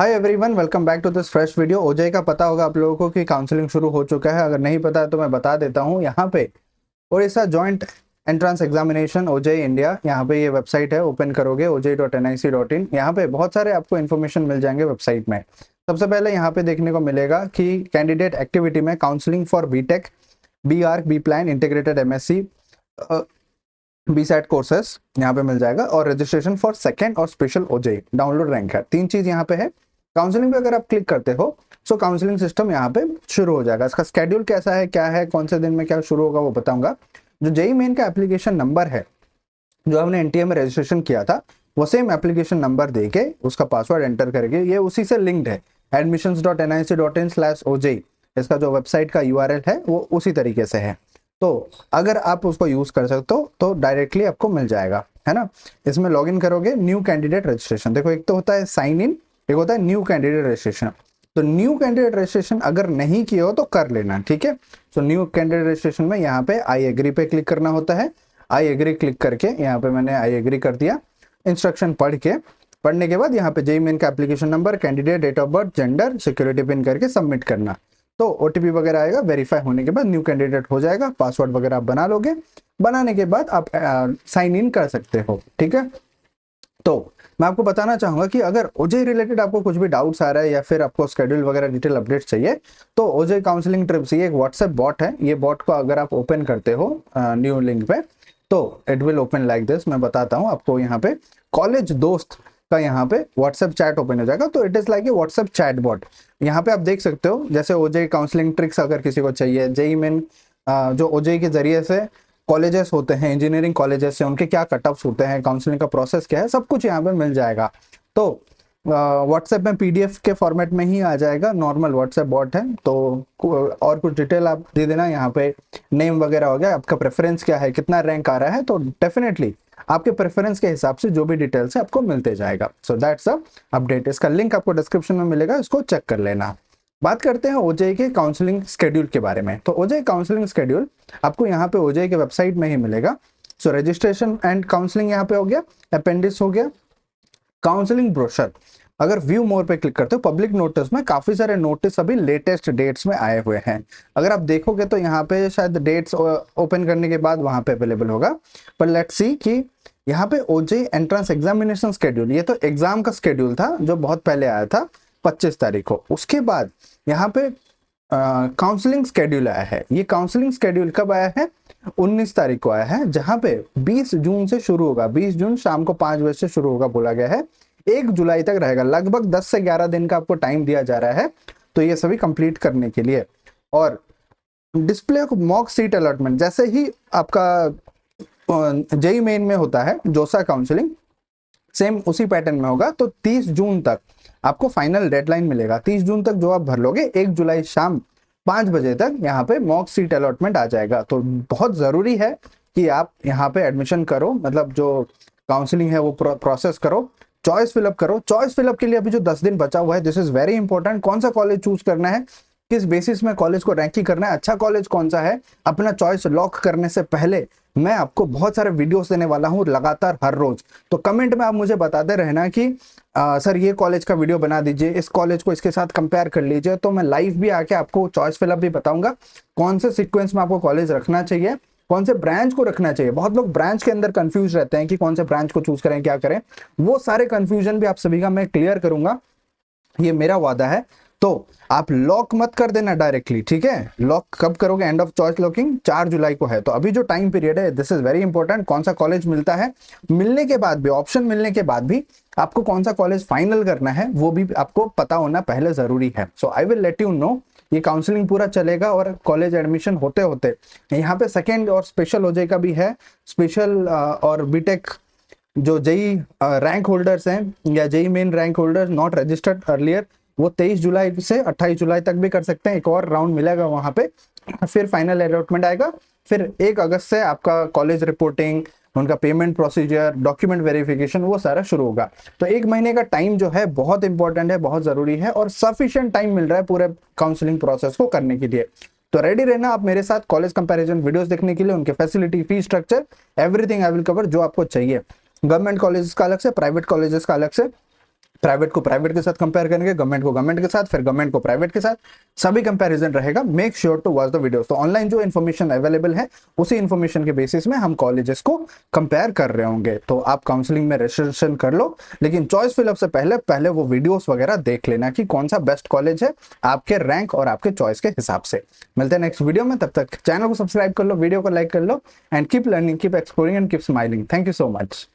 Hi everyone, welcome back to this fresh video. OJEE का पता होगा आप लोगों को कि काउंसलिंग शुरू हो चुका है। अगर नहीं पता है तो मैं बता देता हूँ। यहाँ पे Orissa joint entrance examination OJEE India, यहाँ पे ये वेबसाइट है। ओपन करोगे oj.nic.in, यहाँ पे बहुत सारे आपको इन्फॉर्मेशन मिल जाएंगे वेबसाइट में। सबसे पहले यहाँ पे देखने को मिलेगा कि कैंडिडेट एक्टिविटी में counselling for BTech, B arch, B plan, integrated MSc, B set courses यहाँ पे मिल जाएगा। और रजिस्ट्रेशन फॉर सेकंड और स्पेशल ओजेई डाउनलोड रैंक है। तीन चीज यहाँ पे है। काउंसलिंग पे अगर आप क्लिक करते हो सो काउंसलिंग सिस्टम यहाँ पे शुरू हो जाएगा। इसका स्केड्यूल कैसा है, क्या है, कौन से दिन में क्या शुरू होगा वो बताऊंगा। जो जेई मेन का एप्लीकेशन नंबर है, जो हमने एनटीए में रजिस्ट्रेशन किया था, वो सेम एप्लीकेशन नंबर देके उसका पासवर्ड एंटर करके ये उसी से लिंक्ड है। admissions.nic.in/oj इसका जो वेबसाइट का यूआरएल है वो उसी तरीके से है। तो अगर आप उसको यूज कर सकते हो तो डायरेक्टली आपको मिल जाएगा, है ना। इसमें लॉगिन करोगे, न्यू कैंडिडेट रजिस्ट्रेशन, देखो एक तो होता है साइन इन, एक होता है न्यू कैंडिडेट रजिस्ट्रेशन। तो न्यू कैंडिडेट रजिस्ट्रेशन अगर नहीं किया हो तो कर लेना, ठीक है। तो न्यू कैंडिडेट रजिस्ट्रेशन में यहाँ पे आई एग्री पे क्लिक करना होता है। आई एग्री क्लिक करके यहाँ पे मैंने आई एग्री कर दिया। इंस्ट्रक्शन पढ़ने के बाद यहाँ पे जेई मेन का application number, candidate, date of birth, gender, security pin करके सबमिट करना। तो ओटीपी वगैरह आएगा। वेरीफाई होने के बाद न्यू कैंडिडेट हो जाएगा। पासवर्ड वगैरह आप बना लोगे। बनाने के बाद आप साइन इन कर सकते हो, ठीक है। तो मैं आपको बताना चाहूंगा कि अगर ओजेई रिलेटेड आपको कुछ भी डाउट्स आ रहा है या फिर आपको स्केड्यूल वगैरह डिटेल अपडेट चाहिए तो ओजेई काउंसलिंग ट्रिप्स, ये एक व्हाट्सएप बॉट है। ये बॉट को अगर आप ओपन करते हो न्यू लिंक पे तो it will open like this. मैं बताता हूँ आपको। यहाँ पे कॉलेज दोस्त का यहाँ पे व्हाट्सएप चैट ओपन हो जाएगा। तो it is like a WhatsApp chat bot. यहाँ पे आप देख सकते हो, जैसे ओजेई काउंसलिंग ट्रिक्स अगर किसी को चाहिए, जेई मेन जो ओजेई के जरिए से कॉलेजेस होते हैं, इंजीनियरिंग कॉलेजेस से उनके क्या कट ऑफ्स होते हैं, काउंसलिंग का प्रोसेस क्या है, सब कुछ यहाँ पे मिल जाएगा। तो व्हाट्सएप में पीडीएफ के फॉर्मेट में ही आ जाएगा। नॉर्मल व्हाट्सएप बॉट है। तो और कुछ डिटेल आप दे देना। यहाँ पे नेम वगैरह हो गया, आपका प्रेफरेंस क्या है, कितना रैंक आ रहा है, तो डेफिनेटली आपके प्रेफरेंस के हिसाब से जो भी डिटेल्स है आपको मिलते जाएगा। So that's a update. इसका लिंक आपको डिस्क्रिप्शन में मिलेगा, इसको चेक कर लेना। बात करते हैं ओजेई के काउंसलिंग स्केड्यूल के बारे में। तो ओजेई काउंसलिंग स्केड्यूल आपको यहाँ पे ओजेई के वेबसाइट में ही मिलेगा। सो रजिस्ट्रेशन एंड काउंसलिंग यहाँ पे हो गया, अपेंडिक्स हो गया, काउंसलिंग ब्रोशर। अगर व्यू मोर पे क्लिक करते हो, पब्लिक नोटिस में काफी सारे नोटिस अभी लेटेस्ट डेट्स में आए हुए हैं। अगर आप देखोगे तो यहाँ पे शायद डेट्स ओपन करने के बाद वहां पे अवेलेबल होगा। पर लेट्स सी कि यहाँ पे ओजेई एंट्रेंस एग्जामिनेशन स्केड्यूल, ये तो एग्जाम का स्केड्यूल था जो बहुत पहले आया था 25 तारीख को। उसके बाद यहाँ पे काउंसलिंग स्केड्यूल आया है। ये काउंसलिंग स्केड्यूल कब आया है? 19 तारीख को आया है, जहां पे 20 जून से शुरू होगा। 20 जून शाम को 5 बजे से शुरू होगा बोला गया है। 1 जुलाई तक रहेगा। लगभग 10 से 11 दिन का आपको टाइम दिया जा रहा है तो ये सभी कंप्लीट करने के लिए। और डिस्प्ले मॉक सीट अलॉटमेंट जैसे ही आपका जेई मेन में होता है जोसा काउंसलिंग, सेम उसी पैटर्न में होगा। तो 30 जून तक आपको फाइनल डेडलाइन मिलेगा। 30 जून तक जो आप भर लोगे, 1 जुलाई शाम 5 बजे तक यहाँ पे मॉक सीट अलॉटमेंट आ जाएगा। तो बहुत जरूरी है कि आप यहाँ पे एडमिशन करो, मतलब जो काउंसलिंग है वो प्रोसेस करो, चॉइस फिलअप करो। चॉइस फिलअप के लिए अभी जो 10 दिन बचा हुआ है, दिस इज वेरी इंपॉर्टेंट। कौन सा कॉलेज चूज करना है, किस बेसिस में कॉलेज को रैंकिंग करना है, अच्छा कॉलेज कौन सा है, अपना चॉइस लॉक करने से पहले मैं आपको बहुत सारे वीडियोस देने वाला हूं लगातार हर रोज। तो कमेंट में आप मुझे बताते रहना कि सर ये कॉलेज का वीडियो बना दीजिए, इस कॉलेज को इसके साथ कंपेयर कर लीजिए। तो मैं लाइव भी आके आपको चॉइस फिलअप भी बताऊंगा, कौन से सीक्वेंस में आपको कॉलेज रखना चाहिए, कौन से ब्रांच को रखना चाहिए। बहुत लोग ब्रांच के अंदर कंफ्यूज रहते हैं कि कौन से ब्रांच को चूज करें, क्या करें। वो सारे कंफ्यूजन भी आप सभी का मैं क्लियर करूंगा, ये मेरा वादा है। तो आप लॉक मत कर देना डायरेक्टली, ठीक है। लॉक कब करोगे? एंड ऑफ चॉइस लॉकिंग 4 जुलाई को है। तो अभी जो टाइम पीरियड है, दिस इज वेरी इंपॉर्टेंट। कौन सा कॉलेज मिलता है, मिलने के बाद भी, ऑप्शन मिलने के बाद भी आपको कौन सा कॉलेज फाइनल करना है वो भी आपको पता होना पहले जरूरी है। So I will let you know. ये काउंसलिंग पूरा चलेगा और कॉलेज एडमिशन होते होते यहाँ पे सेकेंड और स्पेशल हो जाएगा भी है। स्पेशल और बीटेक जो जेई रैंक होल्डर्स हैं या JEE main rank holders not registered earlier, वो 23 जुलाई से 28 जुलाई तक भी कर सकते हैं। एक और राउंड मिलेगा वहां पे, फिर फाइनल अलॉटमेंट आएगा। फिर 1 अगस्त से आपका कॉलेज रिपोर्टिंग, उनका पेमेंट प्रोसीजर, डॉक्यूमेंट वेरिफिकेशन, वो सारा शुरू होगा। तो 1 महीने का टाइम जो है बहुत इंपॉर्टेंट है, बहुत जरूरी है और सफिशिएंट टाइम मिल रहा है पूरे काउंसलिंग प्रोसेस को करने के लिए। तो रेडी रहना आप मेरे साथ कॉलेज कंपैरिजन वीडियोस देखने के लिए। उनके facility, fee structure, everything I will cover जो आपको चाहिए। गवर्नमेंट कॉलेजेस का अलग से, प्राइवेट कॉलेजेस का अलग से, प्राइवेट को प्राइवेट के साथ कंपेयर करेंगे, गवर्नमेंट को गवर्नमेंट के साथ, फिर गवर्नमेंट को प्राइवेट के साथ, सभी कंपैरिजन रहेगा। Make sure to watch the video. तो ऑनलाइन जो इन्फॉर्मेशन अवेलेबल है उसी इन्फॉर्मेशन के बेसिस में हम कॉलेजेस को कंपेयर कर रहे होंगे। तो आप काउंसलिंग में रजिस्ट्रेशन कर लो, लेकिन चॉइस फिलअप से पहले वो वीडियोस वगैरह देख लेना कि कौन सा बेस्ट कॉलेज है आपके रैंक और आपके चॉइस के हिसाब से। मिलते हैं नेक्स्ट वीडियो में, तब तक चैनल को सब्सक्राइब कर लो, वीडियो को लाइक कर लो, and keep learning, keep exploring and keep smiling. Thank you so much.